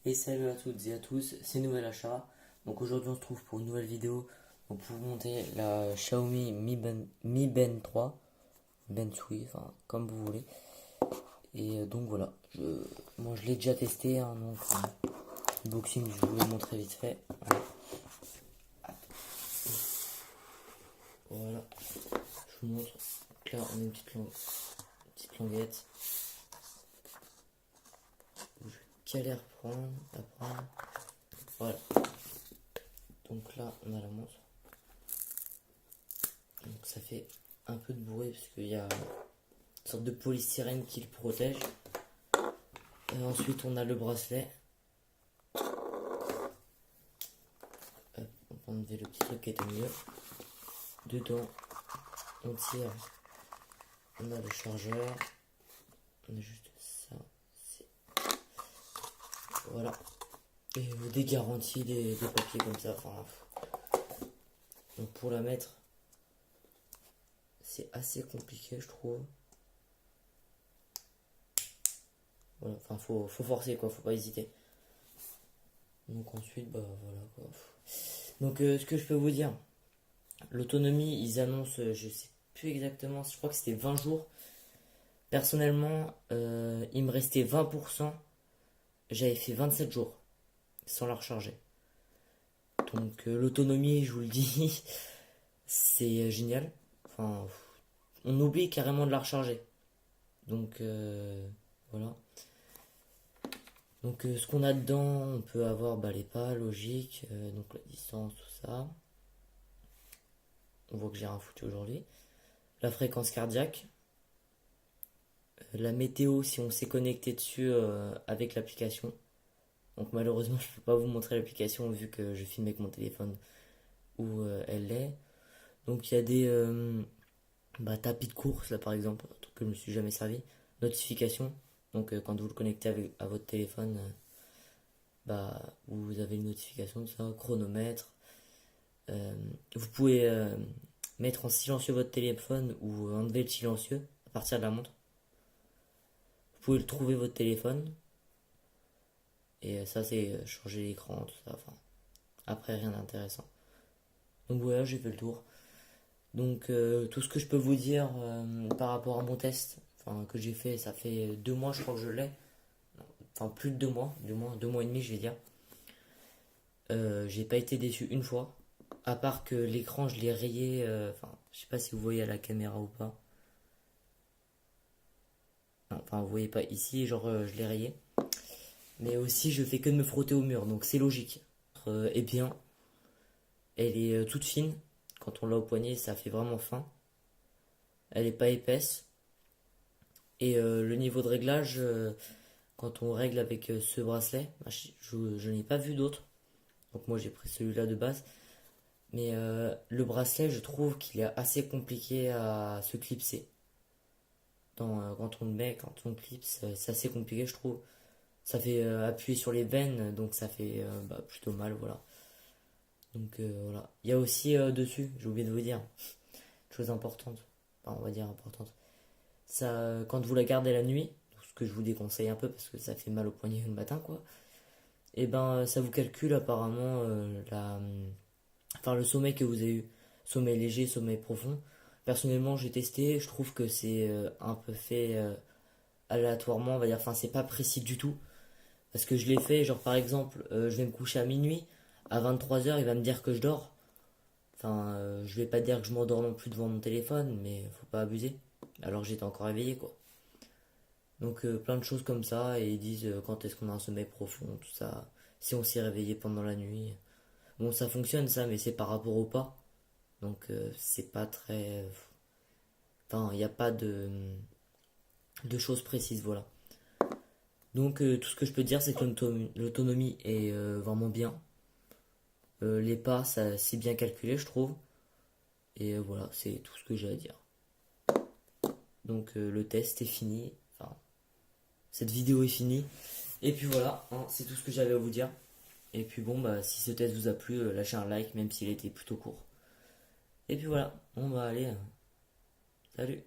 Et salut à toutes et à tous, c'est Nouvel Achat. Donc aujourd'hui on se trouve pour une nouvelle vidéo donc pour vous montrer la Xiaomi Mi Band 3, Band Sui, enfin comme vous voulez. Et donc voilà, moi je l'ai déjà testé, hein, donc unboxing je vous le montrer vite fait. Voilà, je vous montre. Donc là on a une petite languette. Je galère à prendre. Voilà. Donc là on a la montre. Donc ça fait un peu de bruit parce qu'il y a une sorte de polystyrène qui le protège. Ensuite on a le bracelet. Hop, on va enlever le petit truc qui était mieux. Dedans on tire. On a le chargeur. On a juste ça. Voilà. Et des garanties, des papiers comme ça. Enfin, donc pour la mettre, c'est assez compliqué je trouve. Voilà, enfin faut forcer quoi, faut pas hésiter. Donc ensuite bah voilà quoi. Donc ce que je peux vous dire, l'autonomie ils annoncent, je sais plus exactement, je crois que c'était 20 jours. Personnellement il me restait 20%, j'avais fait 27 jours sans la recharger. Donc l'autonomie je vous le dis, c'est génial. Enfin on oublie carrément de la recharger. Donc voilà. Donc ce qu'on a dedans, on peut avoir les pas, logique, donc la distance, tout ça. On voit que j'ai rien foutu aujourd'hui. La fréquence cardiaque. La météo si on s'est connecté dessus avec l'application. Donc malheureusement je peux pas vous montrer l'application vu que je filme avec mon téléphone où elle est. Donc il y a des tapis de course là par exemple, un truc que je me suis jamais servi. Notification. Donc quand vous le connectez à votre téléphone, vous avez une notification de ça, chronomètre. Vous pouvez mettre en silencieux votre téléphone ou enlever le silencieux à partir de la montre. Vous pouvez le trouver votre téléphone. Et ça c'est changer l'écran, tout ça. Enfin, après rien d'intéressant. Donc voilà, j'ai fait le tour. Donc tout ce que je peux vous dire par rapport à mon test, enfin que j'ai fait, ça fait 2 mois je crois que je l'ai. Enfin plus de 2 mois, du moins 2 mois et demi je vais dire. J'ai pas été déçu une fois. À part que l'écran je l'ai rayé, enfin je sais pas si vous voyez à la caméra ou pas. Non, enfin vous voyez pas ici, genre je l'ai rayé. Mais aussi je fais que de me frotter au mur, donc c'est logique. Eh bien, elle est toute fine. Quand on l'a au poignet, ça fait vraiment fin. Elle est pas épaisse. Et le niveau de réglage, quand on règle avec ce bracelet, je n'ai pas vu d'autre. Donc moi j'ai pris celui-là de base. Mais le bracelet, je trouve qu'il est assez compliqué à se clipser. Quand on le met, quand on le clipse, c'est assez compliqué, je trouve. Ça fait appuyer sur les veines, donc ça fait plutôt mal, voilà. Donc voilà. Il y a aussi dessus, j'ai oublié de vous dire, chose importante. Enfin, on va dire importante. Ça, quand vous la gardez la nuit, ce que je vous déconseille un peu parce que ça fait mal au poignet le matin, quoi. Et ben, ça vous calcule apparemment enfin le sommeil que vous avez eu, sommeil léger, sommeil profond. Personnellement, j'ai testé, je trouve que c'est un peu fait aléatoirement, on va dire. Enfin, c'est pas précis du tout. Parce que je l'ai fait, genre par exemple, je vais me coucher à minuit, à 23 h il va me dire que je dors. Enfin, je vais pas dire que je m'endors non plus devant mon téléphone, mais faut pas abuser. Alors j'étais encore éveillé, quoi. Donc plein de choses comme ça, et ils disent quand est-ce qu'on a un sommeil profond, tout ça, si on s'est réveillé pendant la nuit. Bon, ça fonctionne ça, mais c'est par rapport au pas. Donc c'est pas très... Enfin, il n'y a pas de choses précises, voilà. Donc tout ce que je peux dire, c'est que l'autonomie est vraiment bien. Les pas, ça c'est bien calculé, je trouve. Et voilà, c'est tout ce que j'ai à dire. Donc le test est fini. Enfin, cette vidéo est finie. Et puis voilà, hein, c'est tout ce que j'avais à vous dire. Et puis bon, si ce test vous a plu, lâchez un like, même s'il était plutôt court. Et puis voilà, on va aller. Salut!